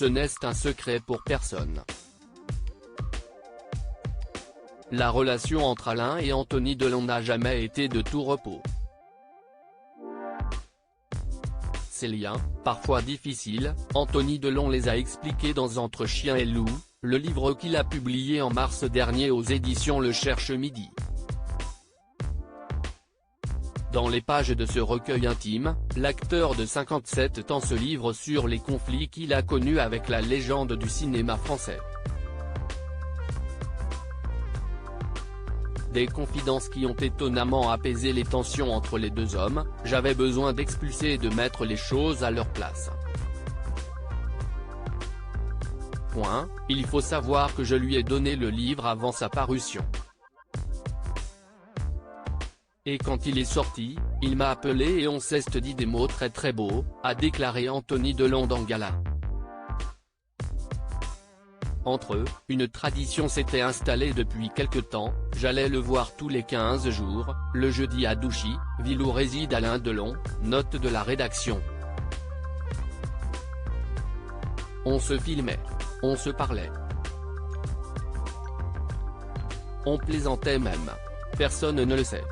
ce n'est un secret pour personne. La relation entre Alain et Anthony Delon n'a jamais été de tout repos. Ces liens, parfois difficiles, Anthony Delon les a expliqués dans Entre chien et loup, le livre qu'il a publié en mars dernier aux éditions Le Cherche Midi. Dans les pages de ce recueil intime, l'acteur de 57 ans se livre sur les conflits qu'il a connus avec la légende du cinéma français. Des confidences qui ont étonnamment apaisé les tensions entre les deux hommes. J'avais besoin d'expulser et de mettre les choses à leur place. Il faut savoir que je lui ai donné le livre avant sa parution. Et quand il est sorti, il m'a appelé et on s'est dit des mots très beaux, a déclaré Anthony Delon dans Gala. Entre eux, une tradition s'était installée depuis quelque temps, j'allais le voir tous les 15 jours, le jeudi à Douchy, ville où réside Alain Delon, note de la rédaction. On se filmait. On se parlait. On plaisantait même. Personne ne le sait.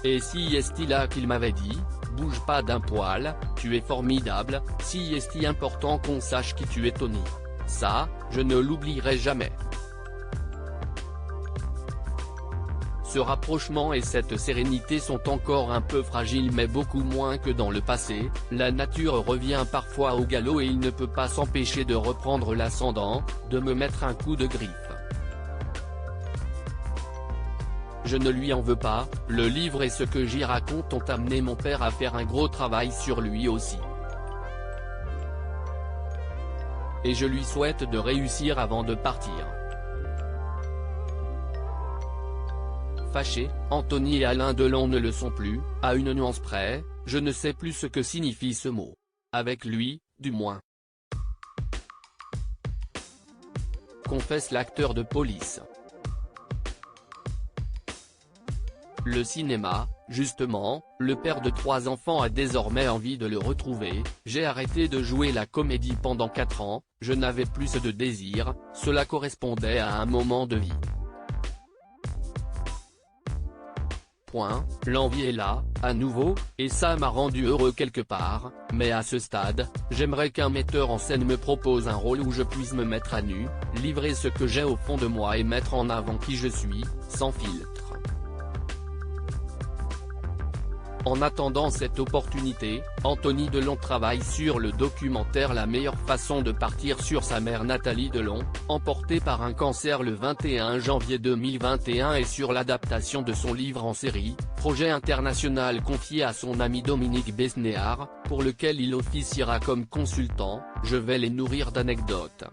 Et si est-il là qu'il m'avait dit, bouge pas d'un poil, tu es formidable, si est-il important qu'on sache qui tu es Tony. Ça, je ne l'oublierai jamais. Ce rapprochement et cette sérénité sont encore un peu fragiles mais beaucoup moins que dans le passé, la nature revient parfois au galop et il ne peut pas s'empêcher de reprendre l'ascendant, de me mettre un coup de griffe. Je ne lui en veux pas, le livre et ce que j'y raconte ont amené mon père à faire un gros travail sur lui aussi. Et je lui souhaite de réussir avant de partir. Fâchés, Anthony et Alain Delon ne le sont plus, à une nuance près, je ne sais plus ce que signifie ce mot. Avec lui, du moins. Confesse l'acteur de police. Le cinéma, justement, le père de 3 enfants a désormais envie de le retrouver. J'ai arrêté de jouer la comédie pendant 4 ans, je n'avais plus de désir, cela correspondait à un moment de vie. L'envie est là, à nouveau, et ça m'a rendu heureux quelque part, mais à ce stade, j'aimerais qu'un metteur en scène me propose un rôle où je puisse me mettre à nu, livrer ce que j'ai au fond de moi et mettre en avant qui je suis, sans filtre. En attendant cette opportunité, Anthony Delon travaille sur le documentaire La meilleure façon de partir sur sa mère Nathalie Delon, emportée par un cancer le 21 janvier 2021 et sur l'adaptation de son livre en série, projet international confié à son ami Dominique Besnéard, pour lequel il officiera comme consultant. Je vais les nourrir d'anecdotes.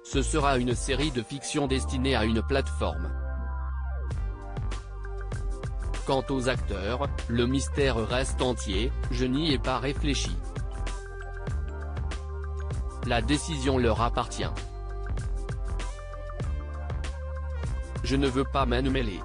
Ce sera une série de fiction destinée à une plateforme. Quant aux acteurs, le mystère reste entier, je n'y ai pas réfléchi. La décision leur appartient. Je ne veux pas m'en mêler.